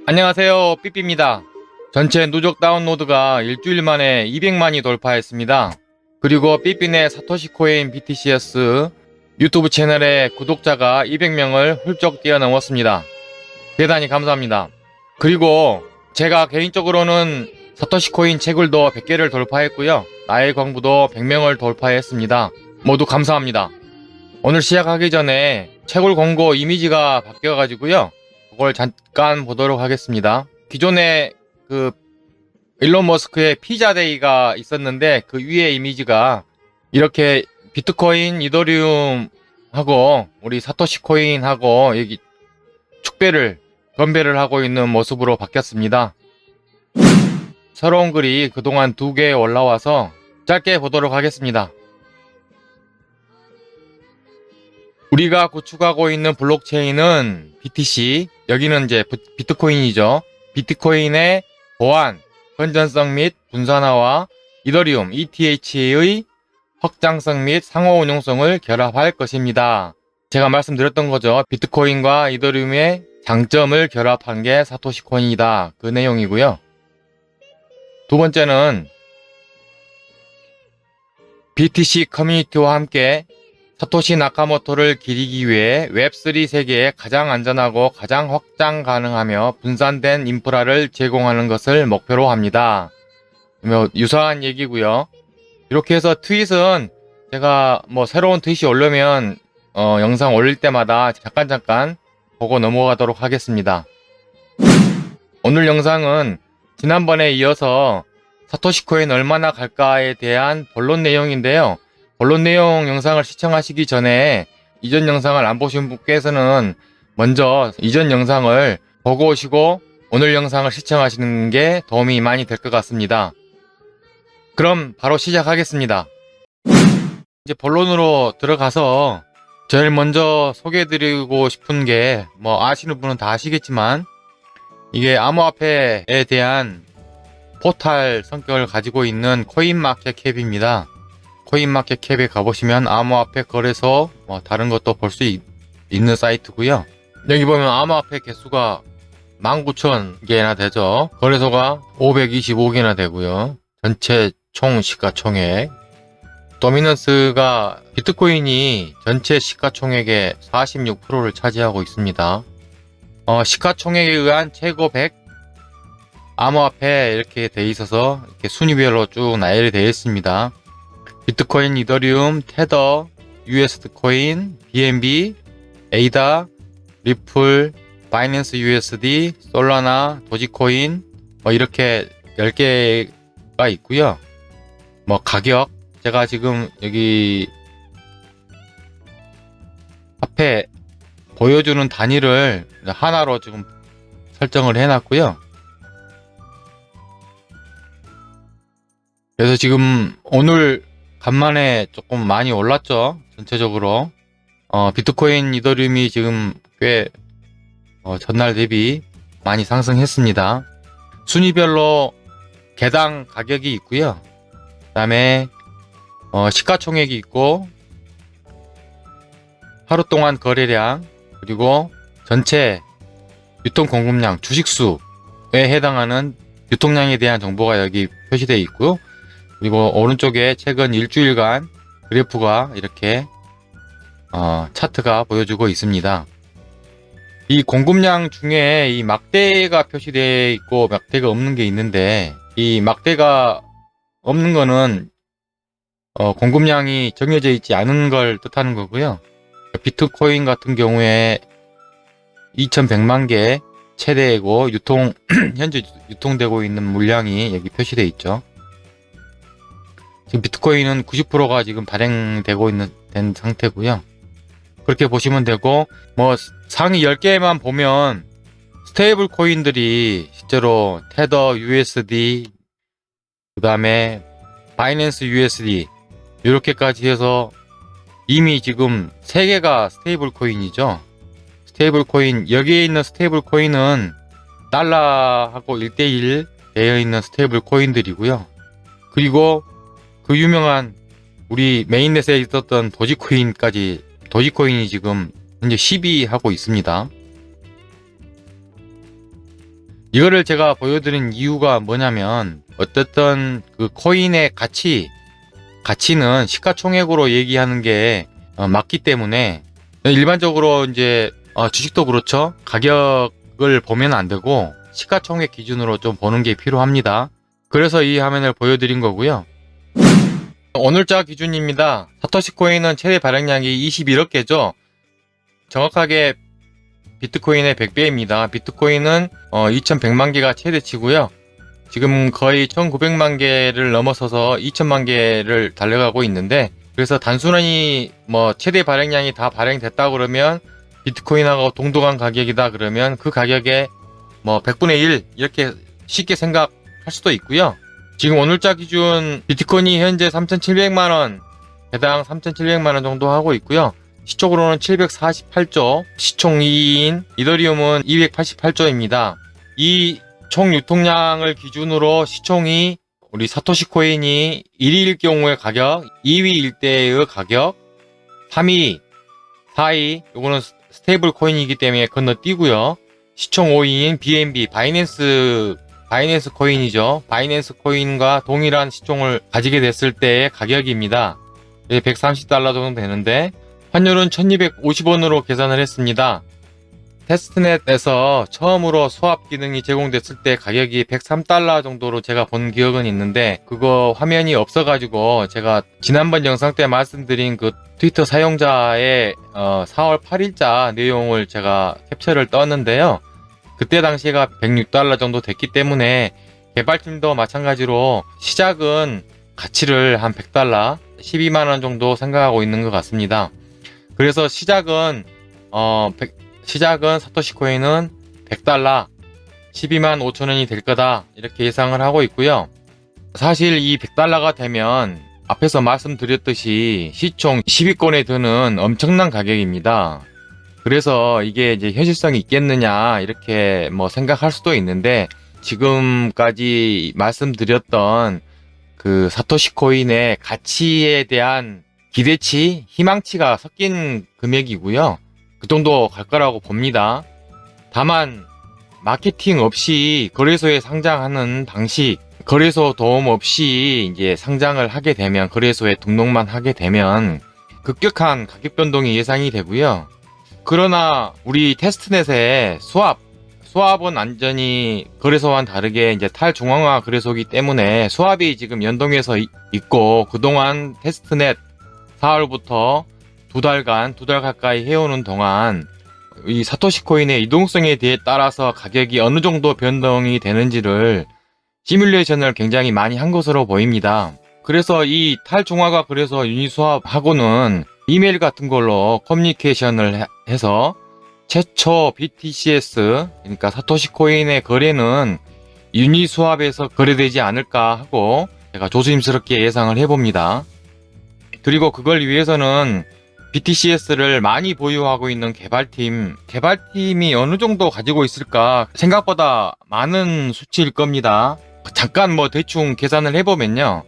안녕하세요, 삐삐입니다. 전체 누적 다운로드가 일주일 만에 200만이 돌파했습니다. 그리고 삐삐네 사토시 코인 BTCS 유튜브 채널의 구독자가 200명을 훌쩍 뛰어넘었습니다. 대단히 감사합니다. 그리고 제가 개인적으로는 사토시 코인 채굴도 100개를 돌파했고요. 나의 광부도 100명을 돌파했습니다. 모두 감사합니다. 오늘 시작하기 전에 채굴 공고 이미지가 바뀌어가지고요. 그걸 잠깐 보도록 하겠습니다. 기존에 그 일론 머스크의 피자데이가 있었는데 그 위에 이미지가 이렇게 비트코인, 이더리움하고 우리 사토시 코인하고 여기 건배를 하고 있는 모습으로 바뀌었습니다. 새로운 글이 그동안 2개 올라와서 짧게 보도록 하겠습니다. 우리가 구축하고 있는 블록체인은 BTC, 여기는 이제 비트코인이죠. 비트코인의 보안, 건전성 및 분산화와 이더리움, ETH의 확장성 및 상호 운용성을 결합할 것입니다. 제가 말씀드렸던 거죠. 비트코인과 이더리움의 장점을 결합한 게 사토시 코인이다. 그 내용이고요. 두 번째는 BTC 커뮤니티와 함께 사토시 나카모토를 기리기 위해 웹3 세계에 가장 안전하고 가장 확장 가능하며 분산된 인프라를 제공하는 것을 목표로 합니다. 유사한 얘기고요. 이렇게 해서 트윗은 제가 새로운 트윗이 오려면 영상 올릴 때마다 잠깐 보고 넘어가도록 하겠습니다. 오늘 영상은 지난번에 이어서 사토시 코인 얼마나 갈까에 대한 본론 내용인데요. 본론 내용 영상을 시청하시기 전에 이전 영상을 안 보신 분께서는 먼저 이전 영상을 보고 오시고 오늘 영상을 시청하시는 게 도움이 많이 될 것 같습니다. 그럼 바로 시작하겠습니다. 이제 본론으로 들어가서 제일 먼저 소개해드리고 싶은 게 아시는 분은 다 아시겠지만 이게 암호화폐에 대한 포탈 성격을 가지고 있는 코인마켓캡입니다. 코인마켓캡에 가보시면 암호화폐 거래소 다른 것도 볼 수 있는 사이트고요. 여기 보면 암호화폐 개수가 19,000개나 되죠. 거래소가 525개나 되고요. 전체 총 시가총액 도미넌스가 비트코인이 전체 시가총액의 46%를 차지하고 있습니다. 시가총액에 의한 최고 100 암호화폐 이렇게 돼 있어서 이렇게 순위별로 쭉 나열이 되어 있습니다. 비트코인, 이더리움, 테더, USD 코인, BNB, 에이다, 리플, 바이낸스 USD, 솔라나, 도지코인 이렇게 10개가 있고요. 가격 제가 지금 여기 앞에 보여주는 단위를 하나로 지금 설정을 해놨고요. 그래서 지금 오늘 간만에 조금 많이 올랐죠. 전체적으로 비트코인, 이더리움이 지금 꽤 전날 대비 많이 상승했습니다. 순위별로 개당 가격이 있고요. 그 다음에 시가총액이 있고 하루 동안 거래량 그리고 전체 유통 공급량, 주식수에 해당하는 유통량에 대한 정보가 여기 표시되어 있고요. 그리고 오른쪽에 최근 일주일간 그래프가 이렇게 차트가 보여주고 있습니다. 이 공급량 중에 이 막대가 표시되어 있고 막대가 없는 게 있는데 이 막대가 없는 거는 공급량이 정해져 있지 않은 걸 뜻하는 거고요. 비트코인 같은 경우에 2100만 개 최대이고 현재 유통되고 있는 물량이 여기 표시되어 있죠. 지금 비트코인은 90%가 지금 발행되고 된 상태고요. 그렇게 보시면 되고 상위 10개만 보면 스테이블 코인들이 실제로 테더 USD 그 다음에 바이낸스 USD 이렇게까지 해서 이미 지금 3개가 스테이블 코인이죠. 스테이블 코인 여기에 있는 스테이블 코인은 달러하고 1대1 되어 있는 스테이블 코인들이고요. 그리고 그 유명한 우리 메인넷에 있었던 도지코인이 지금 현재 12하고 있습니다. 이거를 제가 보여드린 이유가 뭐냐면 어쨌든 그 코인의 가치는 시가총액으로 얘기하는 게 맞기 때문에 일반적으로 이제 주식도 그렇죠. 가격을 보면 안 되고 시가총액 기준으로 좀 보는 게 필요합니다. 그래서 이 화면을 보여드린 거고요. 오늘자 기준입니다. 사토시 코인은 최대 발행량이 21억 개죠. 정확하게 비트코인의 100배입니다. 비트코인은 2100만 개가 최대치고요. 지금 거의 1900만 개를 넘어서서 2000만 개를 달려가고 있는데, 그래서 단순히 뭐 최대 발행량이 다 발행됐다 그러면 비트코인하고 동등한 가격이다 그러면 그 가격에 뭐 100분의 1 이렇게 쉽게 생각할 수도 있고요. 지금 오늘자 기준 비트코인이 현재 3,700만원, 개당 3,700만원 정도 하고 있고요. 시총으로는 748조, 시총 2위인 이더리움은 288조입니다. 이 총 유통량을 기준으로 시총이 우리 사토시 코인이 1위일 경우의 가격, 2위일 때의 가격, 3위, 4위, 요거는 스테이블 코인이기 때문에 건너뛰고요. 시총 5위인 BNB, 바이낸스 코인이죠. 바이낸스 코인과 동일한 시총을 가지게 됐을 때의 가격입니다. 130달러 정도 되는데 환율은 1250원으로 계산을 했습니다. 테스트넷에서 처음으로 수합 기능이 제공됐을 때 가격이 103달러 정도로 제가 본 기억은 있는데, 그거 화면이 없어가지고 제가 지난번 영상 때 말씀드린 그 트위터 사용자의 4월 8일자 내용을 제가 캡처를 떴는데요. 그때 당시가 106달러 정도 됐기 때문에 개발팀도 마찬가지로 시작은 가치를 한 100달러, 12만원 정도 생각하고 있는 것 같습니다. 그래서 시작은 사토시 코인은 100달러, 12만 5천원이 될 거다 이렇게 예상을 하고 있고요. 사실 이 100달러가 되면 앞에서 말씀드렸듯이 시총 10위권에 드는 엄청난 가격입니다. 그래서 이게 이제 현실성이 있겠느냐 이렇게 뭐 생각할 수도 있는데, 지금까지 말씀드렸던 그 사토시 코인의 가치에 대한 기대치, 희망치가 섞인 금액이고요. 그 정도 갈 거라고 봅니다. 다만 마케팅 없이 거래소에 상장하는 방식, 거래소 도움 없이 이제 상장을 하게 되면, 거래소에 등록만 하게 되면 급격한 가격 변동이 예상이 되고요. 그러나 우리 테스트넷의 수압은 완전히 거래소와는 다르게 이제 탈중앙화 거래소이기 때문에 수압이 지금 연동해서 있고, 그동안 테스트넷 4월부터 두 달 가까이 해오는 동안 이 사토시 코인의 이동성에 대해 따라서 가격이 어느 정도 변동이 되는지를 시뮬레이션을 굉장히 많이 한 것으로 보입니다. 그래서 이 탈중앙화 거래소 유니스왑하고는 이메일 같은 걸로 커뮤니케이션을 해서 최초 BTCS, 그러니까 사토시 코인의 거래는 유니스왑에서 거래되지 않을까 하고 제가 조심스럽게 예상을 해봅니다. 그리고 그걸 위해서는 BTCS를 많이 보유하고 있는 개발팀이 어느 정도 가지고 있을까, 생각보다 많은 수치일 겁니다. 잠깐 뭐 대충 계산을 해보면요,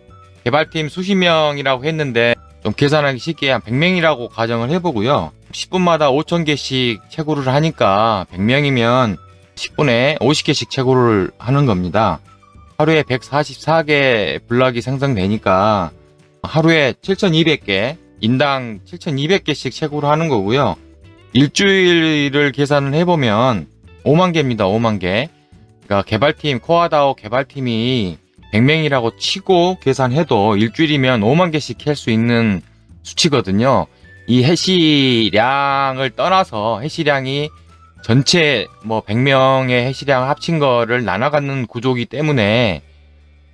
개발팀 수십 명이라고 했는데 좀 계산하기 쉽게 한 100명이라고 가정을 해보고요. 10분마다 5,000개씩 채굴을 하니까 100명이면 10분에 50개씩 채굴을 하는 겁니다. 하루에 144개 블럭이 생성되니까 하루에 7,200개, 인당 7,200개씩 채굴을 하는 거고요. 일주일을 계산을 해보면 5만 개입니다. 5만 개. 그러니까 개발팀, 코아다오 개발팀이 100명이라고 치고 계산해도 일주일이면 5만 개씩 캘 수 있는 수치거든요. 이 해시량을 떠나서 해시량이 전체 뭐 100명의 해시량 합친 거를 나눠 갖는 구조이기 때문에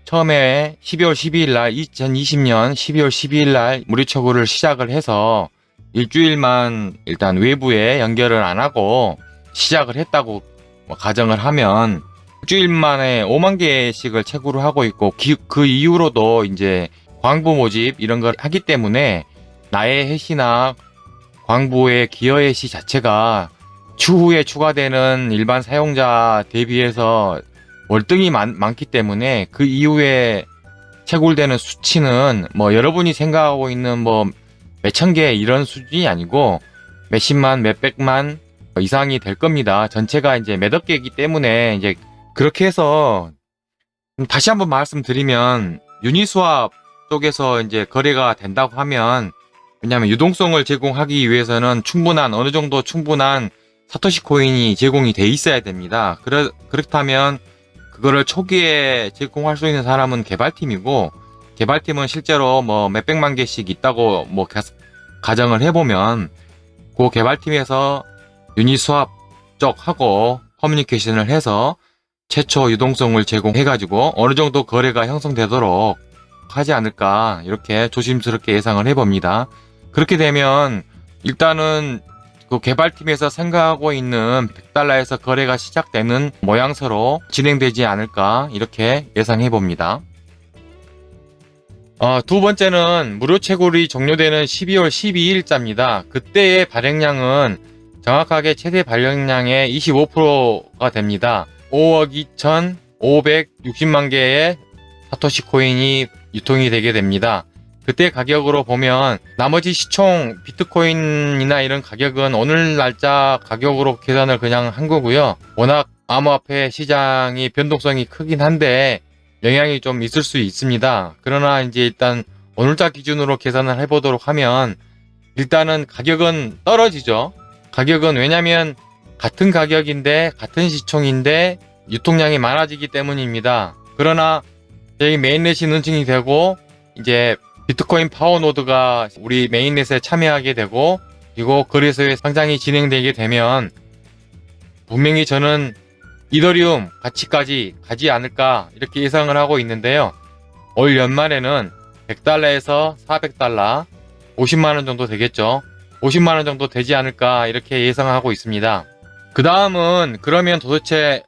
처음에 12월 12일 날 2020년 12월 12일 날 무료 채굴을 시작을 해서 일주일만 일단 외부에 연결을 안 하고 시작을 했다고 가정을 하면 일주일 만에 5만 개씩을 채굴을 하고 있고, 그 이후로도 이제 광부 모집 이런 걸 하기 때문에 나의 해시나 광부의 기여 해시 자체가 추후에 추가되는 일반 사용자 대비해서 월등히 많기 때문에 그 이후에 채굴되는 수치는 뭐 여러분이 생각하고 있는 뭐 몇천 개 이런 수준이 아니고 몇십만, 몇백만 이상이 될 겁니다. 전체가 이제 몇억 개이기 때문에 이제 그렇게 해서 다시 한번 말씀드리면 유니스왑 쪽에서 이제 거래가 된다고 하면, 왜냐하면 유동성을 제공하기 위해서는 어느 정도 충분한 사토시 코인이 제공이 돼 있어야 됩니다. 그렇다면 그거를 초기에 제공할 수 있는 사람은 개발팀이고, 개발팀은 실제로 뭐 몇백만 개씩 있다고 뭐 가정을 해보면, 그 개발팀에서 유니스왑 쪽하고 커뮤니케이션을 해서 최초 유동성을 제공해가지고 어느 정도 거래가 형성되도록 하지 않을까, 이렇게 조심스럽게 예상을 해봅니다. 그렇게 되면 일단은 그 개발팀에서 생각하고 있는 100달러에서 거래가 시작되는 모양새로 진행되지 않을까, 이렇게 예상해봅니다. 두 번째는 무료 채굴이 종료되는 12월 12일자입니다. 그때의 발행량은 정확하게 최대 발행량의 25%가 됩니다. 5억 2,560만 개의 사토시 코인이 유통이 되게 됩니다. 그때 가격으로 보면 나머지 시총 비트코인이나 이런 가격은 오늘 날짜 가격으로 계산을 그냥 한 거고요. 워낙 암호화폐 시장이 변동성이 크긴 한데 영향이 좀 있을 수 있습니다. 그러나 이제 일단 오늘자 기준으로 계산을 해보도록 하면 일단은 가격은 떨어지죠. 가격은 왜냐면 같은 가격인데 같은 시총인데 유통량이 많아지기 때문입니다. 그러나 저희 메인넷이 런칭이 되고 이제 비트코인 파워노드가 우리 메인넷에 참여하게 되고, 그리고 거래소에 상장이 진행되게 되면 분명히 저는 이더리움 가치까지 가지 않을까, 이렇게 예상을 하고 있는데요. 올 연말에는 100달러에서 400달러, 50만원 정도 되겠죠. 50만원 정도 되지 않을까, 이렇게 예상하고 있습니다. 그 다음은 그러면 도대체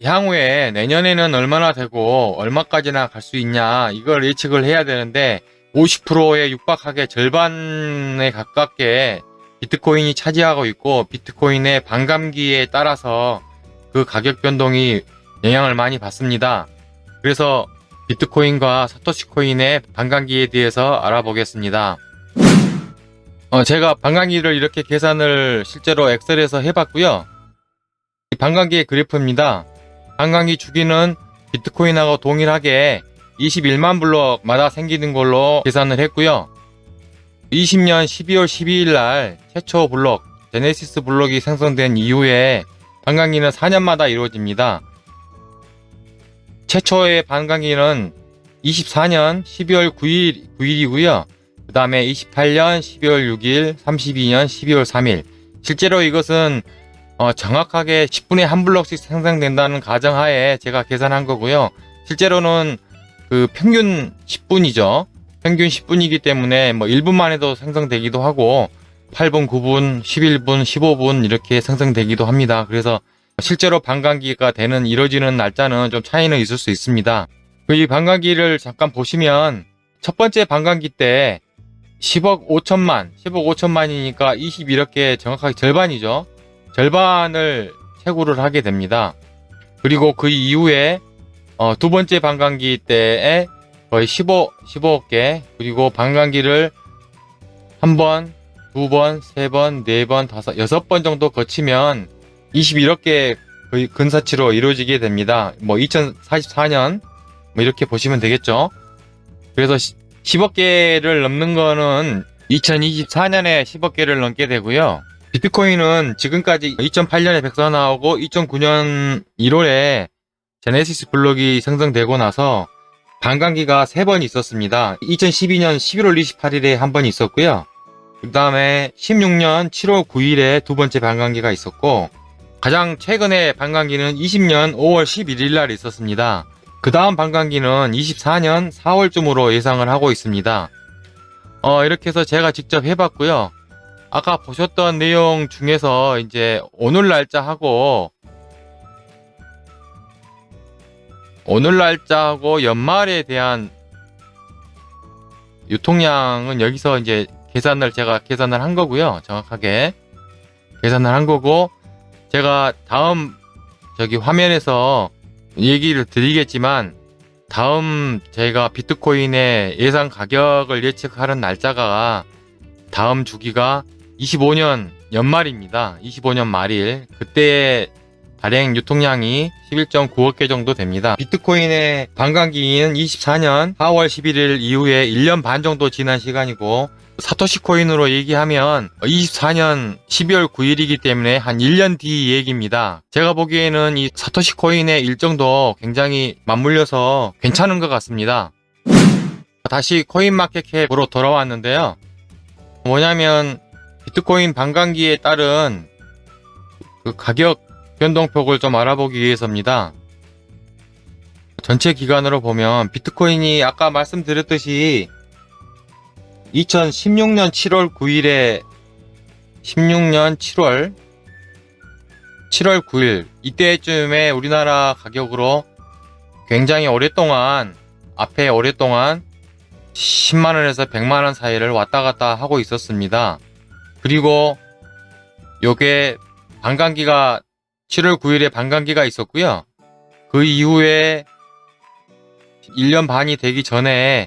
향후에 내년에는 얼마나 되고 얼마까지나 갈 수 있냐, 이걸 예측을 해야 되는데 50%에 육박하게 절반에 가깝게 비트코인이 차지하고 있고, 비트코인의 반감기에 따라서 그 가격 변동이 영향을 많이 받습니다. 그래서 비트코인과 사토시 코인의 반감기에 대해서 알아보겠습니다. 제가 반감기를 이렇게 계산을 실제로 엑셀에서 해봤고요. 이 반감기의 그래프입니다. 반감기 주기는 비트코인하고 동일하게 21만 블록마다 생기는 걸로 계산을 했고요. 20년 12월 12일 날 최초 블록, 제네시스 블록이 생성된 이후에 반감기는 4년마다 이루어집니다. 최초의 반감기는 24년 12월 9일이고요. 그 다음에 28년 12월 6일, 32년 12월 3일. 실제로 이것은 정확하게 10분에 한 블록씩 생성된다는 가정하에 제가 계산한 거고요. 실제로는 그 평균 10분이죠. 평균 10분이기 때문에 뭐 1분만 해도 생성되기도 하고 8분, 9분, 11분, 15분 이렇게 생성되기도 합니다. 그래서 실제로 반감기가 이루어지는 날짜는 좀 차이는 있을 수 있습니다. 이 반감기를 잠깐 보시면 첫 번째 반감기 때 10억 5천만이니까 21억 정확하게 절반이죠. 절반을 채굴을 하게 됩니다. 그리고 그 이후에 두 번째 반감기 때에 거의 15억 개, 그리고 반감기를 한 번, 두 번, 세 번, 네 번, 다섯, 여섯 번 정도 거치면 21억 개 거의 근사치로 이루어지게 됩니다. 뭐 2044년 뭐 이렇게 보시면 되겠죠. 그래서 10억 개를 넘는 거는 2024년에 10억 개를 넘게 되고요. 비트코인은 지금까지 2008년에 백서 나오고 2009년 1월에 제네시스 블록이 생성되고 나서 반감기가 3번 있었습니다. 2012년 11월 28일에 한 번 있었고요. 그 다음에 16년 7월 9일에 두 번째 반감기가 있었고, 가장 최근의 반감기는 20년 5월 11일 날 있었습니다. 그 다음 반감기는 24년 4월쯤으로 예상을 하고 있습니다. 이렇게 해서 제가 직접 해봤고요. 아까 보셨던 내용 중에서 이제 오늘 날짜하고 연말에 대한 유통량은 여기서 이제 제가 계산을 한 거고요. 정확하게 계산을 한 거고, 제가 다음 화면에서 얘기를 드리겠지만, 다음 제가 비트코인의 예상 가격을 예측하는 날짜가 다음 주기가 25년 연말입니다. 25년 말일. 그때 발행 유통량이 11.9억 개 정도 됩니다. 비트코인의 반감기는 24년 4월 11일 이후에 1년 반 정도 지난 시간이고, 사토시 코인으로 얘기하면 24년 12월 9일이기 때문에 한 1년 뒤 얘기입니다. 제가 보기에는 이 사토시 코인의 일정도 굉장히 맞물려서 괜찮은 것 같습니다. 다시 코인마켓캡으로 돌아왔는데요. 뭐냐면 비트코인 반감기에 따른 그 가격 변동폭을 좀 알아보기 위해서입니다. 전체 기간으로 보면 비트코인이 아까 말씀드렸듯이 2016년 7월 9일에 16년 7월 9일 이때쯤에 우리나라 가격으로 굉장히 오랫동안 10만원에서 100만원 사이를 왔다 갔다 하고 있었습니다. 그리고 요게 반감기가 7월 9일에 반감기가 있었고요. 그 이후에 1년 반이 되기 전에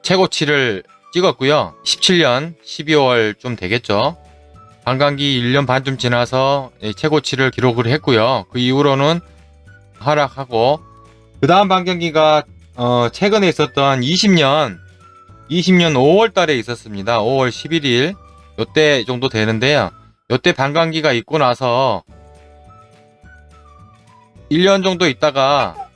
최고치를 찍었고요. 17년 12월 좀 되겠죠. 반감기 1년 반쯤 지나서 최고치를 기록을 했고요. 그 이후로는 하락하고, 그 다음 반감기가 최근에 있었던 20년 5월 달에 있었습니다. 5월 11일 요때 정도 되는데요. 요때 반감기가 있고 나서 1년 정도 있다가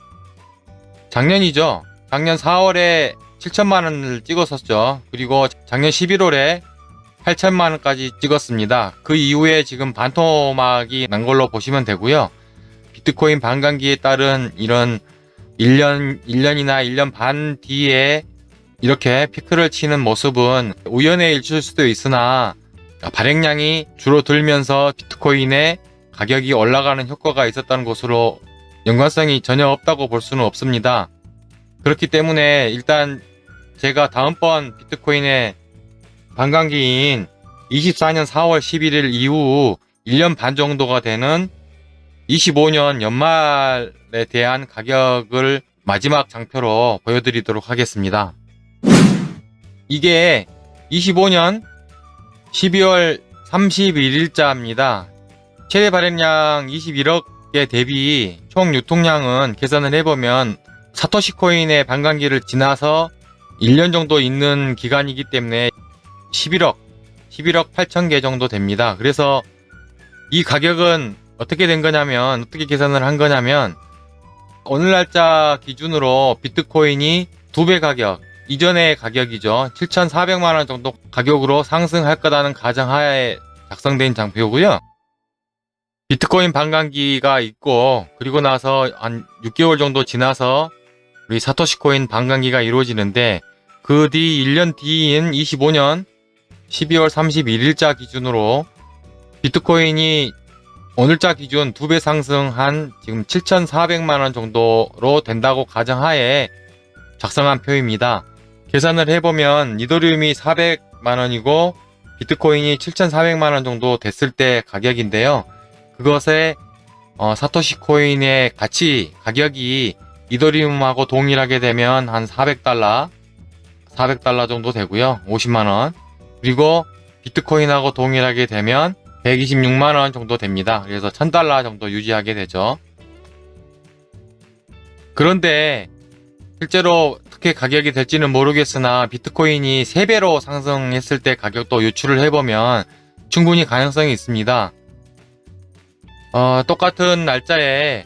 작년이죠. 작년 4월에 7천만원을 찍었었죠. 그리고 작년 11월에 8천만원까지 찍었습니다. 그 이후에 지금 반토막이 난 걸로 보시면 되고요. 비트코인 반감기에 따른 이런 1년이나 1년 반 뒤에 이렇게 피크를 치는 모습은 우연의 일치일 수도 있으나 발행량이 줄어들면서 비트코인의 가격이 올라가는 효과가 있었다는 것으로 연관성이 전혀 없다고 볼 수는 없습니다. 그렇기 때문에 일단 제가 다음번 비트코인의 반감기인 24년 4월 11일 이후 1년 반 정도가 되는 25년 연말에 대한 가격을 마지막 장표로 보여드리도록 하겠습니다. 이게 25년 12월 31일자입니다. 최대 발행량 21억 개 대비 총 유통량은 계산을 해보면 사토시 코인의 반감기를 지나서 1년 정도 있는 기간이기 때문에 11억 8천 개 정도 됩니다. 그래서 이 가격은 어떻게 된 거냐면, 어떻게 계산을 한 거냐면, 오늘 날짜 기준으로 비트코인이 2배 가격, 이전의 가격이죠. 7,400만원 정도 가격으로 상승할 거라는 가정하에 작성된 장표고요. 비트코인 반감기가 있고, 그리고 나서 한 6개월 정도 지나서 우리 사토시 코인 반감기가 이루어지는데, 그 뒤 1년 뒤인 25년 12월 31일자 기준으로 비트코인이 오늘자 기준 2배 상승한 지금 7,400만원 정도로 된다고 가정하에 작성한 표입니다. 계산을 해보면 이더리움이 400만원이고 비트코인이 7,400만원 정도 됐을 때 가격인데요. 그것에 사토시 코인의 가격이 이더리움하고 동일하게 되면 한 400달러 정도 되고요. 50만원. 그리고 비트코인하고 동일하게 되면 126만원 정도 됩니다. 그래서 1000달러 정도 유지하게 되죠. 그런데 실제로 어떻게 가격이 될지는 모르겠으나 비트코인이 3배로 상승했을 때 가격도 유출을 해보면 충분히 가능성이 있습니다. 똑같은 날짜에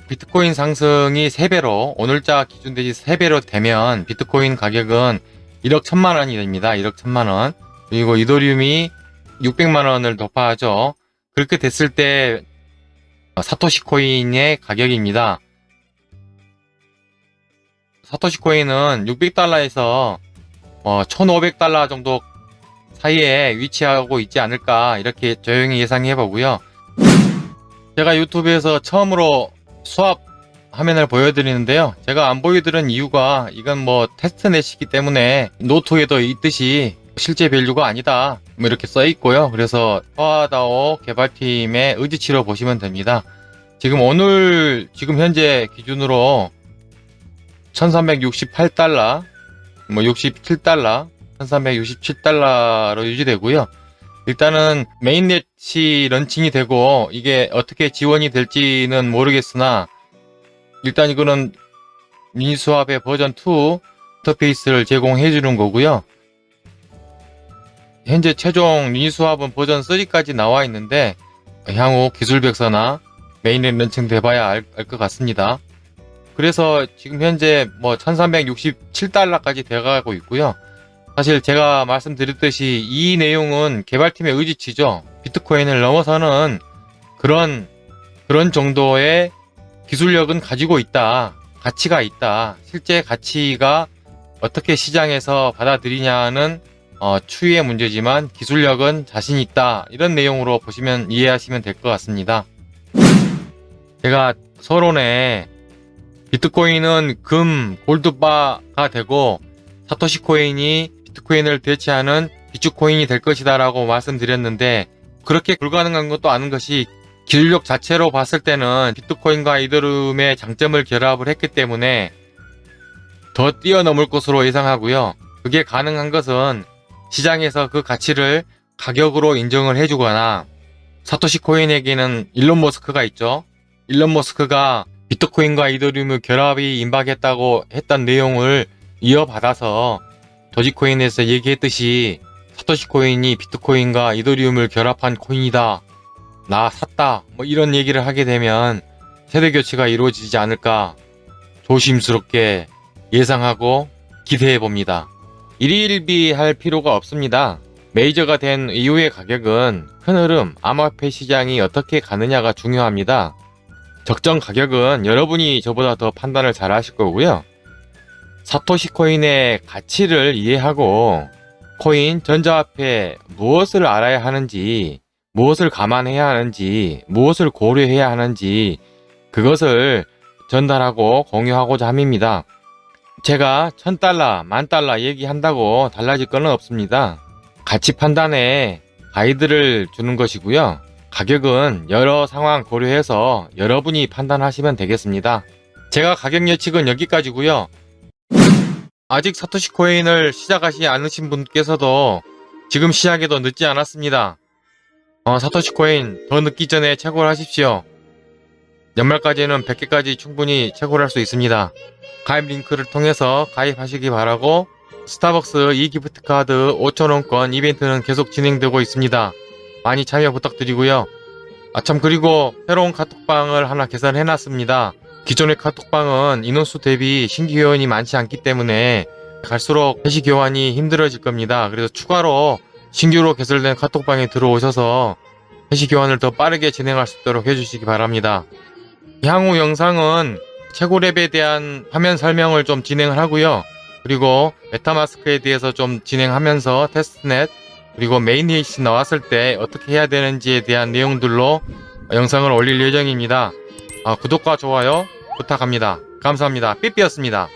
비트코인 상승이 3배로, 오늘자 기준 대비 3배로 되면 비트코인 가격은 1억 1천만원이 됩니다. 1억 1천만원. 그리고 이더리움이 600만원을 돌파하죠. 그렇게 됐을 때 사토시 코인의 가격입니다. 사토시 코인은 600달러에서 1500달러 정도 사이에 위치하고 있지 않을까, 이렇게 조용히 예상해 보고요. 제가 유튜브에서 처음으로 수합 화면을 보여드리는데요. 제가 안 보여드린 이유가, 이건 테스트넷이기 때문에 노트에도 있듯이 실제 밸류가 아니다, 이렇게 써 있고요. 그래서 화다오 개발팀의 의지치로 보시면 됩니다. 지금 현재 기준으로 1368달러, 67달러, 1367달러로 유지되고요. 일단은 메인넷이 런칭이 되고 이게 어떻게 지원이 될지는 모르겠으나 일단 이거는 미니스왑의 버전 2 인터페이스를 제공해 주는 거고요. 현재 최종 미니스왑은 버전 3까지 나와 있는데 향후 기술 벽서나 메인넷 런칭 돼봐야 알 것 같습니다. 그래서 지금 현재 뭐 1367달러까지 돼가고 있고요. 사실 제가 말씀드렸듯이 이 내용은 개발팀의 의지치죠. 비트코인을 넘어서는 그런 정도의 기술력은 가지고 있다. 가치가 있다. 실제 가치가 어떻게 시장에서 받아들이냐는 추이의 문제지만 기술력은 자신 있다. 이런 내용으로 보시면 이해하시면 될 것 같습니다. 제가 서론에 비트코인은 금, 골드바가 되고 사토시 코인이 비트코인을 대체하는 비트코인이 될 것이다 라고 말씀드렸는데 그렇게 불가능한 것도 아는 것이 기술력 자체로 봤을 때는 비트코인과 이더리움의 장점을 결합을 했기 때문에 더 뛰어넘을 것으로 예상하고요. 그게 가능한 것은 시장에서 그 가치를 가격으로 인정을 해주거나 사토시 코인에게는 일론 머스크가 있죠. 일론 머스크가 비트코인과 이더리움의 결합이 임박했다고 했던 내용을 이어받아서 도지코인에서 얘기했듯이 사토시 코인이 비트코인과 이더리움을 결합한 코인이다. 나 샀다. 뭐 이런 얘기를 하게 되면 세대 교체가 이루어지지 않을까 조심스럽게 예상하고 기대해 봅니다. 일희일비할 필요가 없습니다. 메이저가 된 이후의 가격은 큰 흐름, 암호화폐 시장이 어떻게 가느냐가 중요합니다. 적정 가격은 여러분이 저보다 더 판단을 잘 하실 거고요. 사토시 코인의 가치를 이해하고 코인, 전자화폐 무엇을 알아야 하는지, 무엇을 감안해야 하는지, 무엇을 고려해야 하는지 그것을 전달하고 공유하고자 함입니다. 제가 1000달러, 10,000달러 얘기한다고 달라질 건 없습니다. 가치 판단에 가이드를 주는 것이고요. 가격은 여러 상황 고려해서 여러분이 판단하시면 되겠습니다. 제가 가격 예측은 여기까지고요. 아직 사토시 코인을 시작하지 않으신 분께서도 지금 시작해도 늦지 않았습니다. 사토시 코인 더 늦기 전에 채굴 하십시오. 연말까지는 100개까지 충분히 채굴할 수 있습니다. 가입 링크를 통해서 가입하시기 바라고 스타벅스 이기프트 카드 5,000원권 이벤트는 계속 진행되고 있습니다. 많이 참여 부탁드리고요. 참 그리고 새로운 카톡방을 하나 개설해놨습니다. 기존의 카톡방은 인원수 대비 신규 회원이 많지 않기 때문에 갈수록 회시 교환이 힘들어질 겁니다. 그래서 추가로 신규로 개설된 카톡방에 들어오셔서 회시 교환을 더 빠르게 진행할 수 있도록 해주시기 바랍니다. 향후 영상은 채굴앱에 대한 화면 설명을 좀 진행을 하고요. 그리고 메타마스크에 대해서 좀 진행하면서 테스트넷 그리고 메인넷이 나왔을 때 어떻게 해야 되는지에 대한 내용들로 영상을 올릴 예정입니다. 구독과 좋아요 부탁합니다. 감사합니다. 삐삐였습니다.